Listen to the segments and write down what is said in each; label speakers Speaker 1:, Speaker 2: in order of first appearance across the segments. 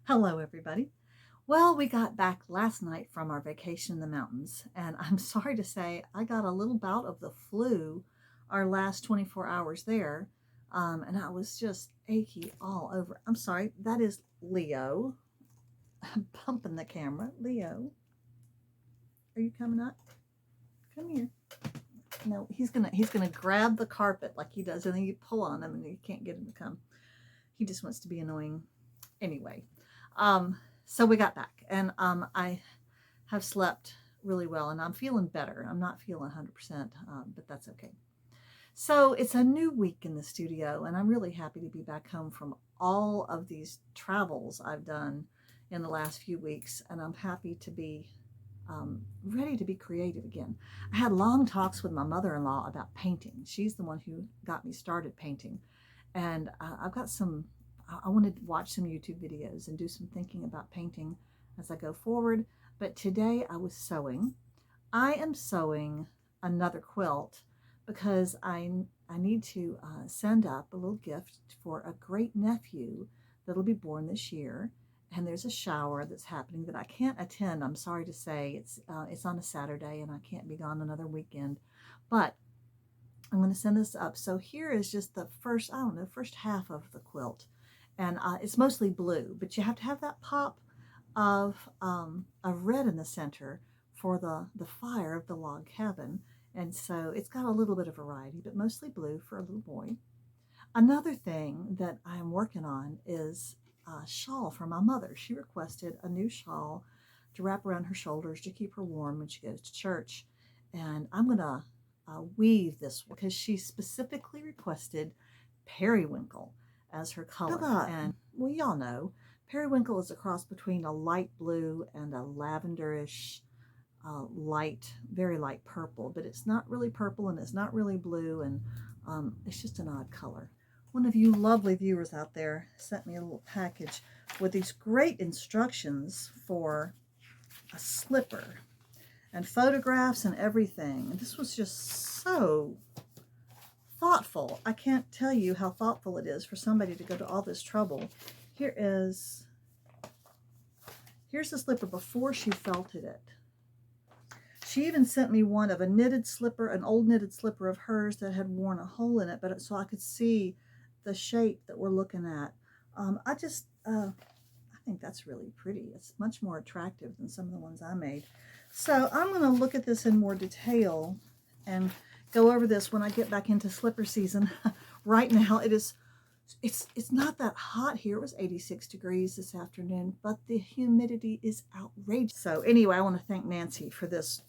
Speaker 1: Hello, everybody. Well, we got back last night from our vacation in the mountains, and I'm sorry to say I got a little bout of the flu our last 24 hours there, and I was just achy all over. I'm sorry, that is Leo. I'm bumping the camera. Leo, are you coming up? Come here. No, he's gonna grab the carpet like he does, and then you pull on him, and you can't get him to come. He just wants to be annoying. Anyway, um, so we got back, and I have slept really well, and I'm feeling better. I'm not feeling 100%, but that's okay. So it's a new week in the studio, and I'm really happy to be back home from all of these travels I've done in the last few weeks, and I'm happy to be ready to be creative again. I had long talks with my mother-in-law about painting. She's the one who got me started painting, and I've got some. I want to watch some YouTube videos and do some thinking about painting as I go forward. But today I was sewing. I am sewing another quilt because I need to send up a little gift for a great nephew that'll be born this year. And there's a shower that's happening that I can't attend. I'm sorry to say it's on a Saturday and I can't be gone another weekend. But I'm going to send this up. So here is just the first, I don't know, first half of the quilt. And it's mostly blue, but you have to have that pop of red in the center for the fire of the log cabin. And so it's got a little bit of variety, but mostly blue for a little boy. Another thing that I'm working on is a shawl for my mother. She requested a new shawl to wrap around her shoulders to keep her warm when she goes to church. And I'm going to weave this one because she specifically requested periwinkle as her color. And well, y'all know periwinkle is a cross between a light blue and a lavenderish light, very light purple, but it's not really purple and it's not really blue, and it's just an odd color. One of you lovely viewers out there sent me a little package with these great instructions for a slipper and photographs and everything. And this was just so thoughtful. I can't tell you how thoughtful it is for somebody to go to all this trouble. Here's the slipper before she felted it. She even sent me one of a knitted slipper, an old knitted slipper of hers that had worn a hole in it, but so I could see the shape that we're looking at. I think that's really pretty. It's much more attractive than some of the ones I made. So I'm going to look at this in more detail and go over this when I get back into slipper season. Right now it's not that hot here. It was 86 degrees this afternoon, but the humidity is outrageous. So anyway, I want to thank Nancy for this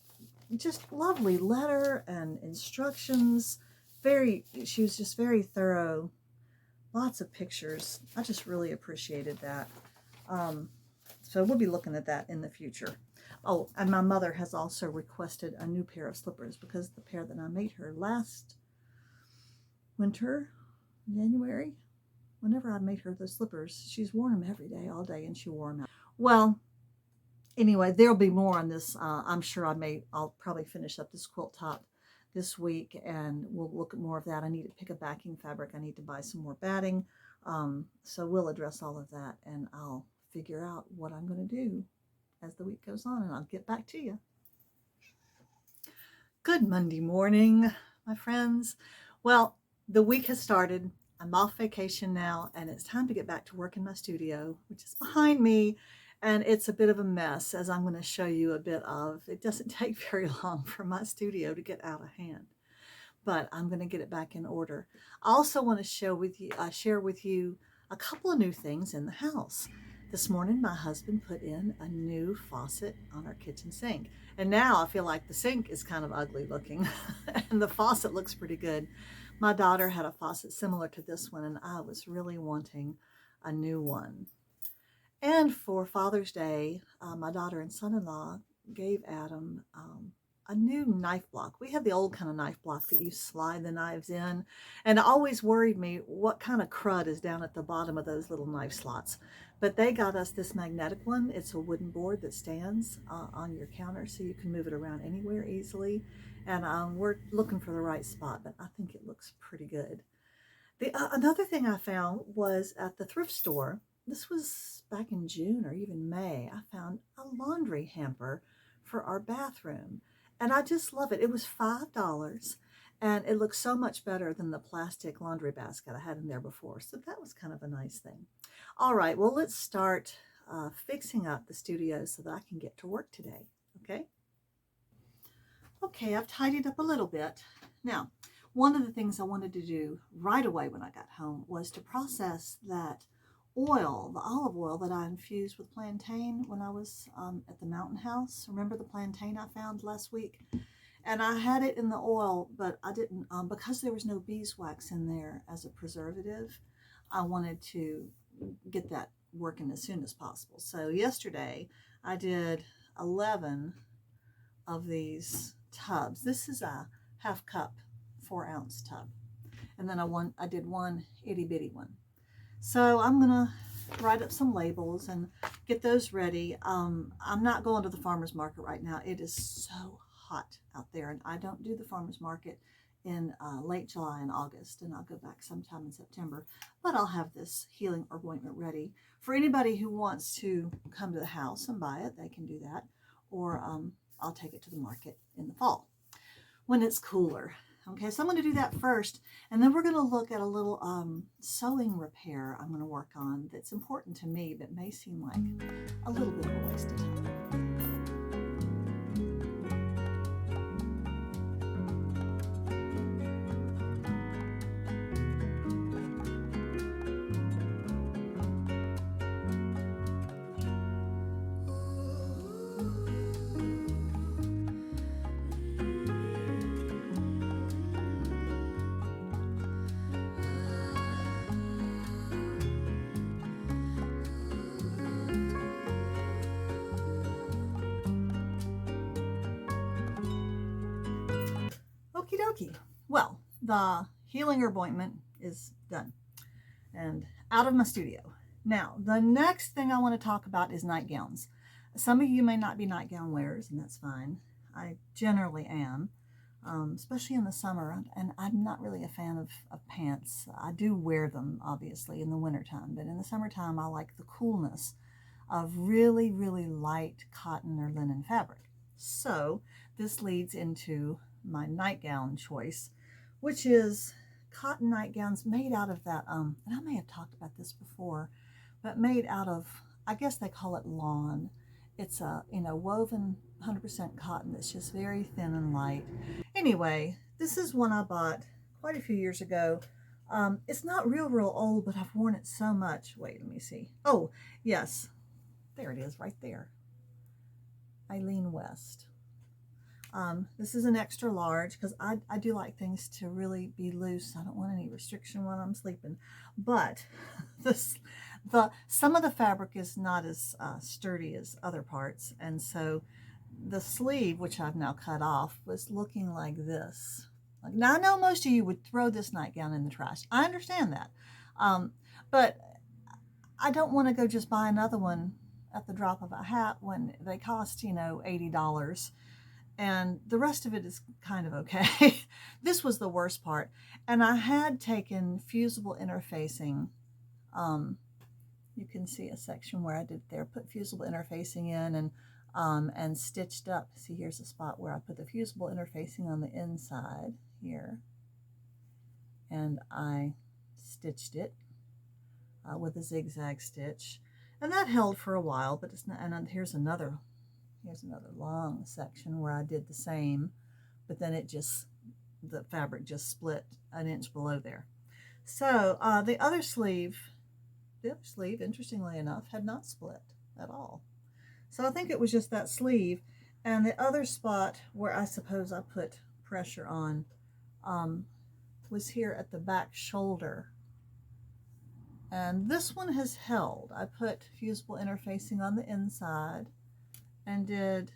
Speaker 1: just lovely letter and instructions. She was just very thorough. Lots of pictures. I just really appreciated that. So we'll be looking at that in the future. Oh, and my mother has also requested a new pair of slippers because the pair that I made her last winter, January, whenever I made her those slippers, she's worn them every day, all day, and she wore them out. Well, anyway, there'll be more on this. I'm sure I'll probably finish up this quilt top this week, and we'll look at more of that. I need to pick a backing fabric. I need to buy some more batting. So we'll address all of that, and I'll figure out what I'm going to do as the week goes on, and I'll get back to you. Good Monday morning, my friends. Well, the week has started. I'm off vacation now, and it's time to get back to work in my studio, which is behind me, and it's a bit of a mess, as I'm going to show you a bit of. It doesn't take very long for my studio to get out of hand, but I'm going to get it back in order. I also want to share with you a couple of new things in the house. This morning, my husband put in a new faucet on our kitchen sink. And now I feel like the sink is kind of ugly looking and the faucet looks pretty good. My daughter had a faucet similar to this one, and I was really wanting a new one. And for Father's Day, my daughter and son-in-law gave Adam a new knife block. We had the old kind of knife block that you slide the knives in, and it always worried me what kind of crud is down at the bottom of those little knife slots. But they got us this magnetic one. It's a wooden board that stands on your counter, so you can move it around anywhere easily. And we're looking for the right spot, but I think it looks pretty good. Another thing I found was at the thrift store, this was back in June or even May, I found a laundry hamper for our bathroom. And I just love it. It was $5 and it looks so much better than the plastic laundry basket I had in there before. So that was kind of a nice thing. All right, well, let's start fixing up the studio so that I can get to work today. Okay? Okay, I've tidied up a little bit. Now, one of the things I wanted to do right away when I got home was to process that oil, the olive oil that I infused with plantain when I was at the mountain house. Remember the plantain I found last week? And I had it in the oil, but I didn't, because there was no beeswax in there as a preservative, I wanted to get that working as soon as possible. So yesterday I did 11 of these tubs. This is a half cup, 4-ounce tub. And then I did one itty bitty one. So I'm gonna write up some labels and get those ready. I'm not going to the farmer's market right now. It is so hot out there, and I don't do the farmer's market in late July and August, and I'll go back sometime in September. But I'll have this healing herb ointment ready for anybody who wants to come to the house and buy it. They can do that, or I'll take it to the market in the fall when it's cooler. Okay, so I'm going to do that first, and then we're going to look at a little sewing repair I'm going to work on that's important to me, but may seem like a little bit of a waste of time. Okie dokie. Well, the healing herb ointment is done and out of my studio. Now, the next thing I want to talk about is nightgowns. Some of you may not be nightgown wearers, and that's fine. I generally am, especially in the summer, and I'm not really a fan of pants. I do wear them, obviously, in the wintertime, but in the summertime, I like the coolness of really, really light cotton or linen fabric. So this leads into my nightgown choice, which is cotton nightgowns made out of that, and I may have talked about this before, but made out of, I guess they call it lawn. It's a, woven 100% cotton that's just very thin and light. Anyway, this is one I bought quite a few years ago. It's not real old, but I've worn it so much. Wait, let me see. Oh, yes, there it is right there. Eileen West. This is an extra large because I do like things to really be loose. I don't want any restriction when I'm sleeping. But some of the fabric is not as sturdy as other parts. And so the sleeve, which I've now cut off, was looking like this. Now, I know most of you would throw this nightgown in the trash. I understand that. But I don't want to go just buy another one at the drop of a hat when they cost, $80. And the rest of it is kind of okay. This was the worst part. And I had taken fusible interfacing. You can see a section where I did there, put fusible interfacing in and stitched up. See, here's a spot where I put the fusible interfacing on the inside here. And I stitched it with a zigzag stitch. And that held for a while, but it's not, and here's another long section where I did the same, but then the fabric just split an inch below there. So the other sleeve, interestingly enough, had not split at all. So I think it was just that sleeve, and the other spot where I suppose I put pressure on was here at the back shoulder. And this one has held. I put fusible interfacing on the inside and did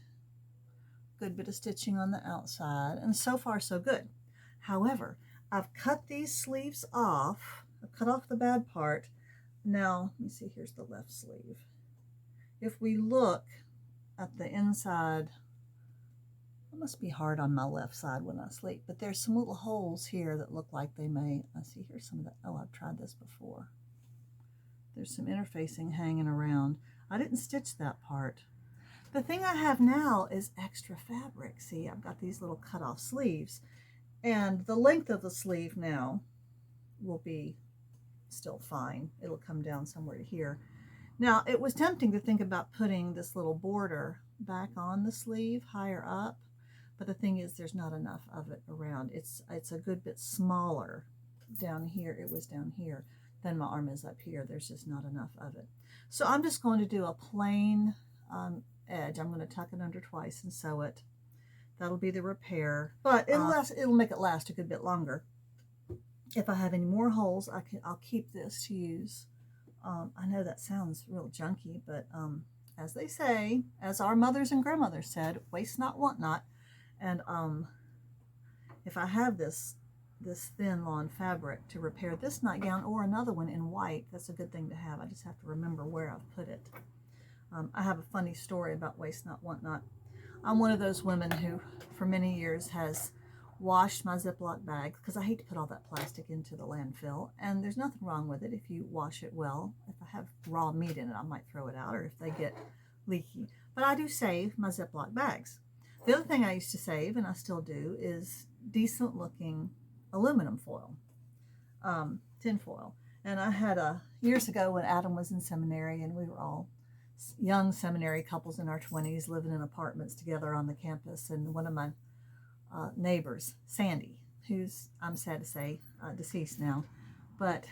Speaker 1: a good bit of stitching on the outside, and so far so good. However, I've cut these sleeves off. I've cut off the bad part. Now, let me see, here's the left sleeve. If we look at the inside, it must be hard on my left side when I sleep, but there's some little holes here that look like they may, I see here's some of that. Oh, I've tried this before. There's some interfacing hanging around. I didn't stitch that part. The thing I have now is extra fabric. See, I've got these little cut-off sleeves, and the length of the sleeve now will be still fine. It'll come down somewhere to here. Now, it was tempting to think about putting this little border back on the sleeve higher up, but the thing is there's not enough of it around. It's a good bit smaller down here. It was down here. Then my arm is up here. There's just not enough of it. So I'm just going to do a plain edge. I'm going to tuck it under twice and sew it. That'll be the repair, but it'll make it last a good bit longer. If I have any more holes, I'll keep this to use. I know that sounds real junky, but as they say, as our mothers and grandmothers said, waste not, want not. And if I have this thin lawn fabric to repair this nightgown or another one in white, that's a good thing to have. I just have to remember where I've put it. I have a funny story about waste not, want not. I'm one of those women who for many years has washed my Ziploc bags because I hate to put all that plastic into the landfill, and there's nothing wrong with it if you wash it well. If I have raw meat in it, I might throw it out, or if they get leaky. But I do save my Ziploc bags. The other thing I used to save, and I still do, is decent looking aluminum foil, tin foil. And I had years ago when Adam was in seminary, and we were all young seminary couples in our 20s living in apartments together on the campus, and one of my neighbors, Sandy, who's, I'm sad to say, deceased now, but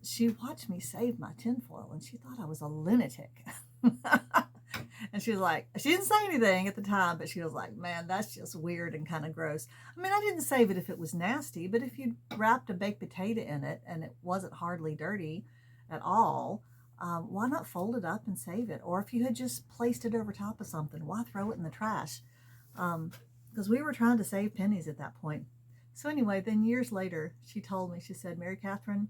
Speaker 1: she watched me save my tinfoil and she thought I was a lunatic. And she was like, she didn't say anything at the time, but she was like, man, that's just weird and kind of gross. I mean, I didn't save it if it was nasty, but if you wrapped a baked potato in it and it wasn't hardly dirty at all, why not fold it up and save it? Or if you had just placed it over top of something, why throw it in the trash? Because we were trying to save pennies at that point. So anyway, then years later, she told me, she said, Mary Catherine,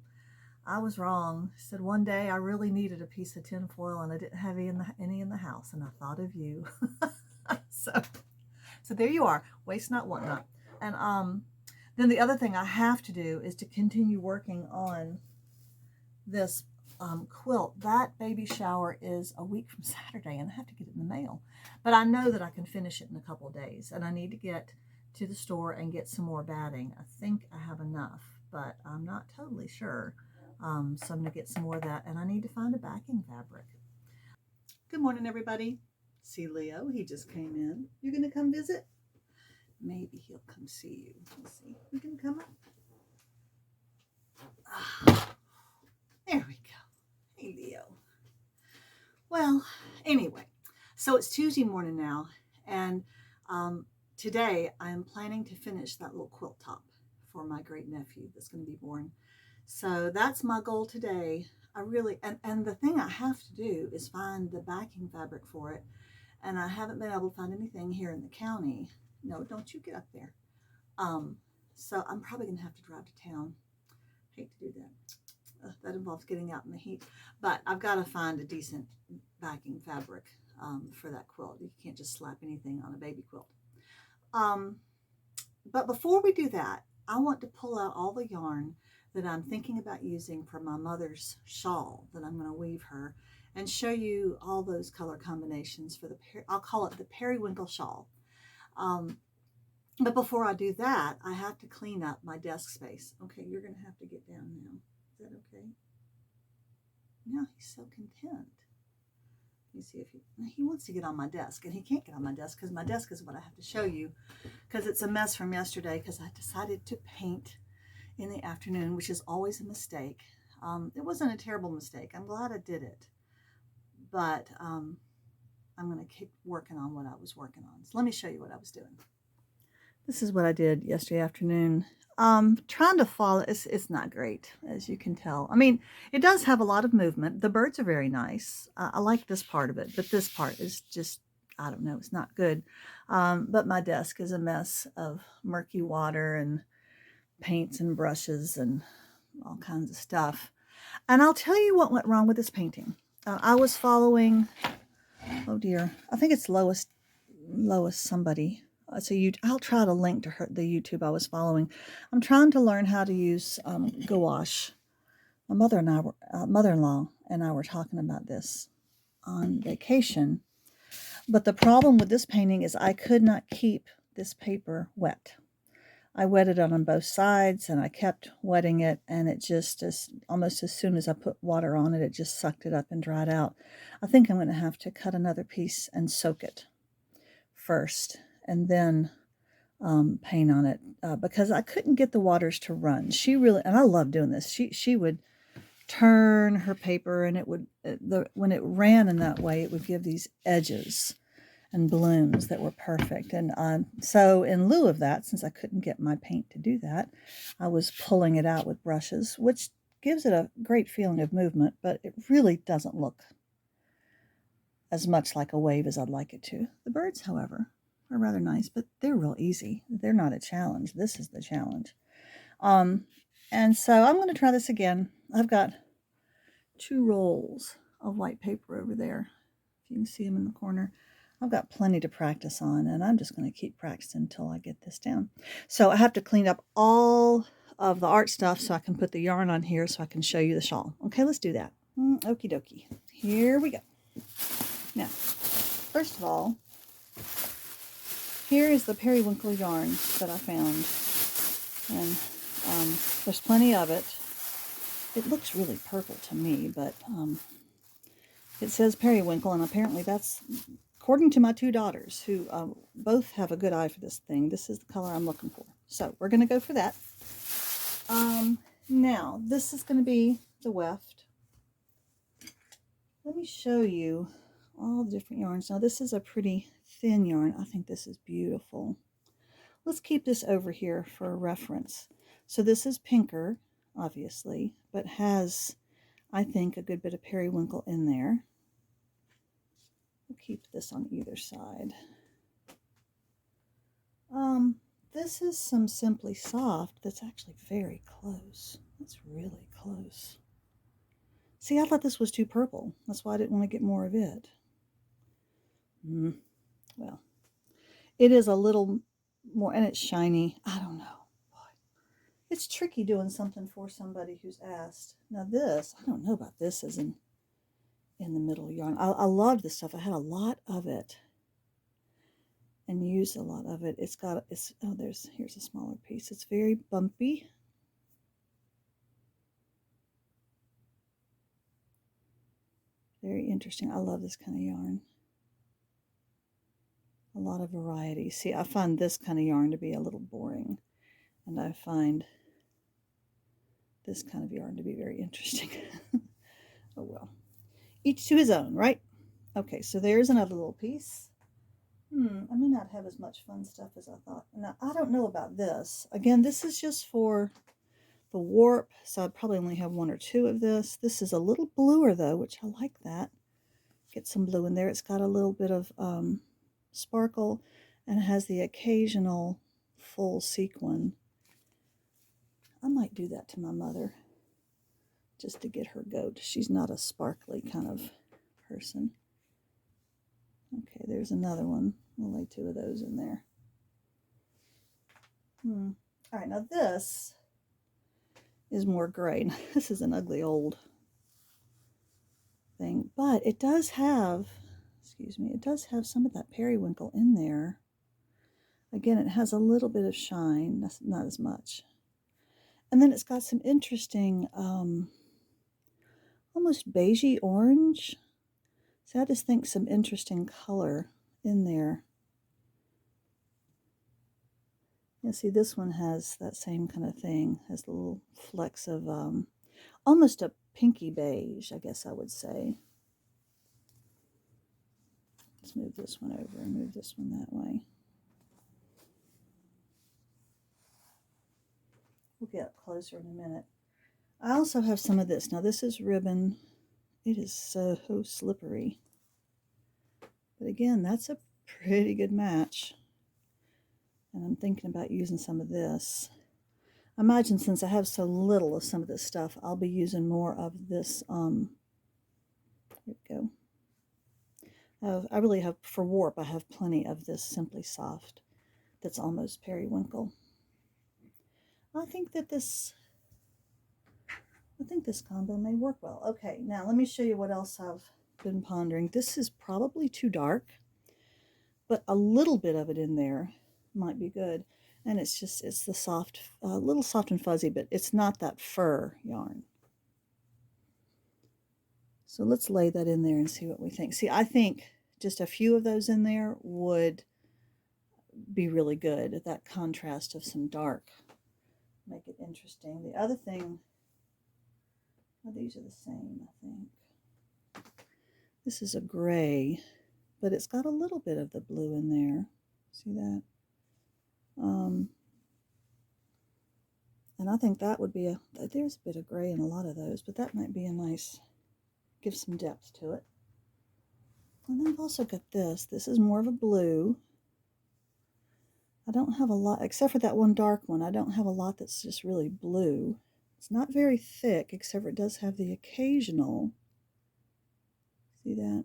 Speaker 1: I was wrong. She said, one day I really needed a piece of tin foil and I didn't have any in the house, and I thought of you. So there you are. Waste not, want not. And then the other thing I have to do is to continue working on this quilt. That baby shower is a week from Saturday, and I have to get it in the mail. But I know that I can finish it in a couple of days, and I need to get to the store and get some more batting. I think I have enough, but I'm not totally sure. So I'm going to get some more of that, and I need to find a backing fabric. Good morning, everybody. See Leo, he just came in. You going to come visit? Maybe he'll come see you. Let's see. You can come up. There we go. Hey, Leo. Well, anyway, so it's Tuesday morning now, and today I am planning to finish that little quilt top for my great nephew that's going to be born. So that's my goal today. I really, and the thing I have to do is find the backing fabric for it, and I haven't been able to find anything here in the county. No, don't you get up there. So I'm probably going to have to drive to town. Hate to do that. That involves getting out in the heat, but I've got to find a decent backing fabric for that quilt. You can't just slap anything on a baby quilt. But before we do that, I want to pull out all the yarn that I'm thinking about using for my mother's shawl that I'm going to weave her, and show you all those color combinations for I'll call it the periwinkle shawl. But before I do that, I have to clean up my desk space. Okay, you're going to have to get down now. Is that okay? Now he's so content. Let me see if he wants to get on my desk, and he can't get on my desk because my desk is what I have to show you, because it's a mess from yesterday because I decided to paint in the afternoon, which is always a mistake. It wasn't a terrible mistake. I'm glad I did it, but I'm going to keep working on what I was working on. So let me show you what I was doing. This is what I did yesterday afternoon. Trying to follow, it's not great, as you can tell. I mean, it does have a lot of movement. The birds are very nice. I like this part of it, but this part is just, I don't know, it's not good. But my desk is a mess of murky water and paints and brushes and all kinds of stuff. And I'll tell you what went wrong with this painting. I was following, oh dear, I think it's Lois somebody. I'll try to link to the YouTube I was following. I'm trying to learn how to use gouache. My mother-in-law and I were talking about this on vacation. But the problem with this painting is I could not keep this paper wet. I wetted it on both sides, and I kept wetting it, and it just, almost as soon as I put water on it, it just sucked it up and dried out. I think I'm going to have to cut another piece and soak it first, and then paint on it, because I couldn't get the waters to run. She really, and I love doing this, she would turn her paper, and it would, when it ran in that way, it would give these edges and blooms that were perfect. And so in lieu of that, since I couldn't get my paint to do that, I was pulling it out with brushes, which gives it a great feeling of movement, but it really doesn't look as much like a wave as I'd like it to. The birds, however, are rather nice, but they're real easy. They're not a challenge. This is the challenge. And so I'm going to try this again. I've got 2 rolls of white paper over there. If you can see them in the corner. I've got plenty to practice on, and I'm just going to keep practicing until I get this down. So I have to clean up all of the art stuff so I can put the yarn on here so I can show you the shawl. Okay, let's do that. Okie dokie. Here we go. Now, first of all, here is the periwinkle yarn that I found, and there's plenty of it. It looks really purple to me, but it says periwinkle, and apparently that's, according to my 2 daughters, who both have a good eye for this thing, this is the color I'm looking for. So we're going to go for that. Now, this is going to be the weft. Let me show you all the different yarns. Now, this is a pretty thin yarn. I think this is beautiful. Let's keep this over here for a reference. So this is pinker, obviously, but has, I think, a good bit of periwinkle in there. We'll keep this on either side. This is some Simply Soft that's actually very close. That's really close. See, I thought this was too purple. That's why I didn't want to get more of it. Well, it is a little more, and it's shiny. I don't know. It's tricky doing something for somebody who's asked. Now this, I don't know about this as in the middle yarn. I love this stuff. I had a lot of it and used a lot of it. Here's a smaller piece. It's very bumpy. Very interesting. I love this kind of yarn. A lot of variety. See, I find this kind of yarn to be a little boring, and I find this kind of yarn to be very interesting. Oh well. Each to his own, right? Okay, so there's another little piece. I may not have as much fun stuff as I thought. Now, I don't know about this. Again, this is just for the warp, so I'd probably only have 1 or 2 of this. This is a little bluer, though, which I like that. Get some blue in there. It's got a little bit of sparkle, and it has the occasional full sequin. I might do that to my mother, just to get her goat. She's not a sparkly kind of person. Okay, there's another one. We'll lay 2 of those in there. All right, now this is more gray. This is an ugly old thing, but it does have, it does have some of that periwinkle in there. Again, it has a little bit of shine, that's not as much. And then it's got some interesting, almost beigey orange. So I just think some interesting color in there. You see, this one has that same kind of thing, has little flecks of almost a pinky beige, I guess I would say. Let's move this one over and move this one that way. We'll get up closer in a minute. I also have some of this. Now this is ribbon. It is so slippery. But again, that's a pretty good match. And I'm thinking about using some of this. I imagine since I have so little of some of this stuff, I'll be using more of this. There we go. I really have, for warp, I have plenty of this Simply Soft that's almost periwinkle. I think that this I think this combo may work well. Okay, now let me show you what else I've been pondering. This is probably too dark, but a little bit of it in there might be good. And it's the soft, little soft and fuzzy, but it's not that fur yarn. So let's lay that in there and see what we think. See, I think just a few of those in there would be really good. That contrast of some dark, make it interesting. The other thing, well, these are the same, I think. This is a gray, but it's got a little bit of the blue in there. See that? And I think that would be there's a bit of gray in a lot of those, but that might be a nice, give some depth to it. And then I've also got this. This is more of a blue. I don't have a lot, except for that one dark one, I don't have a lot that's just really blue. It's not very thick, except for it does have the occasional, see that?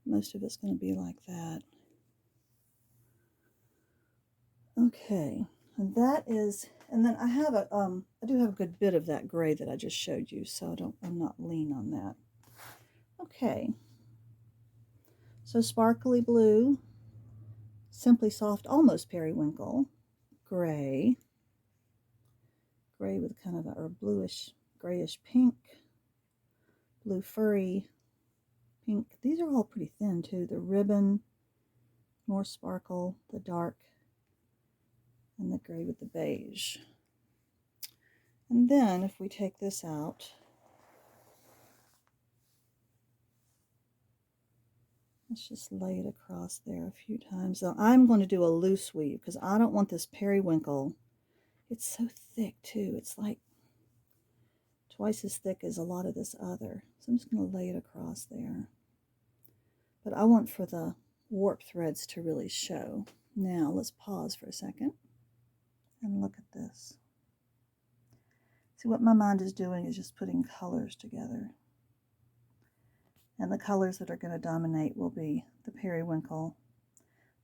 Speaker 1: Most of it's going to be like that. Okay, and that is, and then I have I do have a good bit of that gray that I just showed you, so I'm not lean on that. Okay, so sparkly blue, simply soft, almost periwinkle, gray with kind of a bluish, grayish pink, blue furry, pink. These are all pretty thin too. The ribbon, more sparkle, the dark, and the gray with the beige. And then if we take this out, let's just lay it across there a few times. Now I'm going to do a loose weave because I don't want this periwinkle. It's so thick too. It's like twice as thick as a lot of this other. So I'm just going to lay it across there. But I want for the warp threads to really show. Now let's pause for a second and look at this. See, what my mind is doing is just putting colors together. And the colors that are going to dominate will be the periwinkle,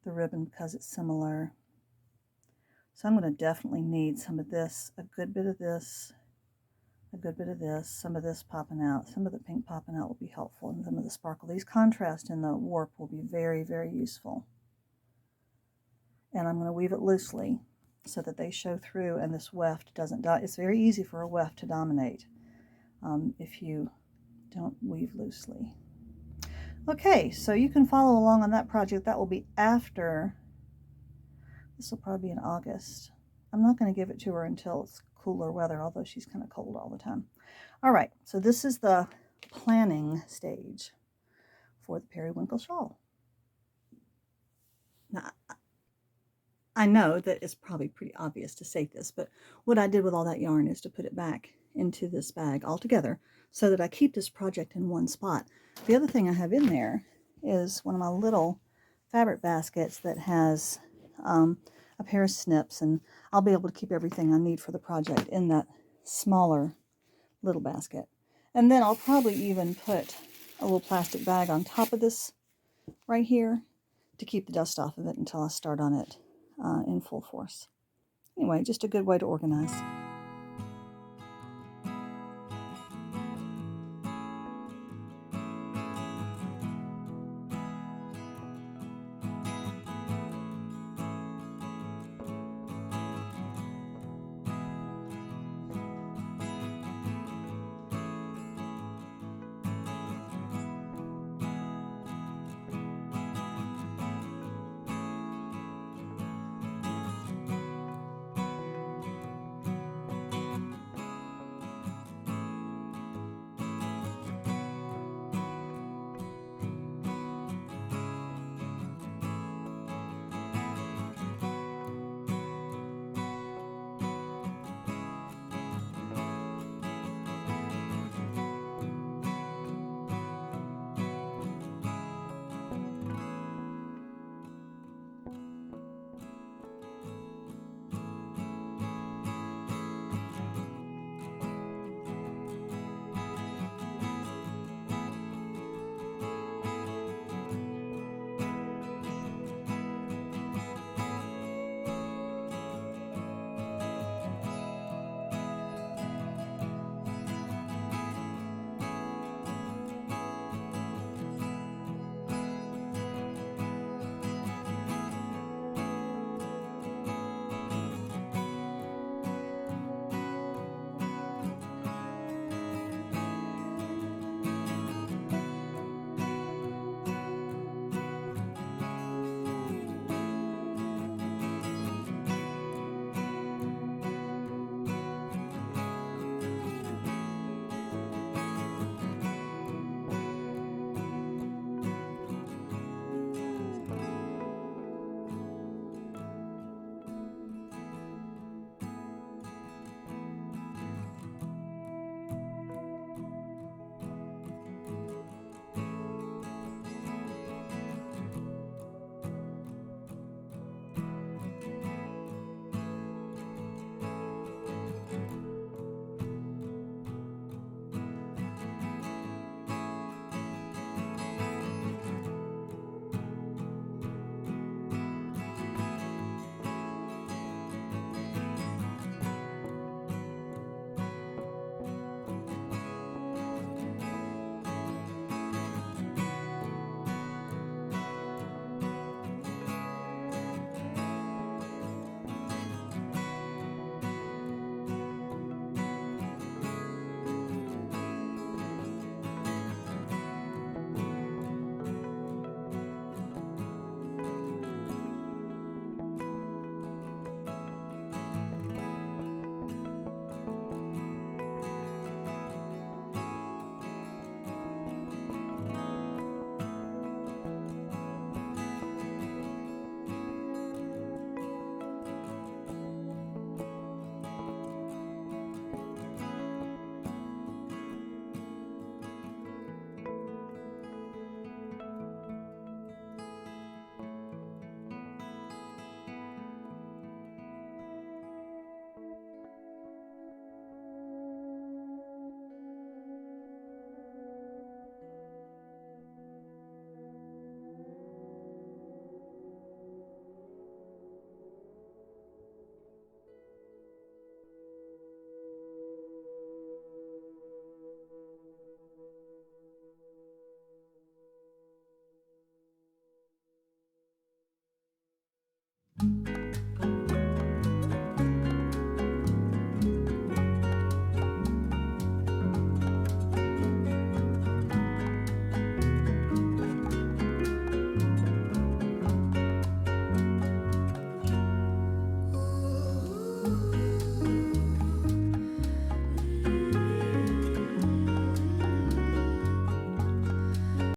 Speaker 1: the ribbon because it's similar. So I'm going to definitely need some of this, a good bit of this, a good bit of this, some of this popping out. Some of the pink popping out will be helpful, and some of the sparkle. These contrast in the warp will be very, very useful. And I'm going to weave it loosely so that they show through and this weft doesn't die. It's very easy for a weft to dominate if you don't weave loosely. Okay, so you can follow along on that project. That will be after, this will probably be in August. I'm not going to give it to her until it's cooler weather, although she's kind of cold all the time. All right, so this is the planning stage for the periwinkle shawl. Now, I know that it's probably pretty obvious to say this, but what I did with all that yarn is to put it back into this bag altogether so that I keep this project in one spot. The other thing I have in there is one of my little fabric baskets that has a pair of snips, and I'll be able to keep everything I need for the project in that smaller little basket. And then I'll probably even put a little plastic bag on top of this right here to keep the dust off of it until I start on it in full force. Anyway, just a good way to organize.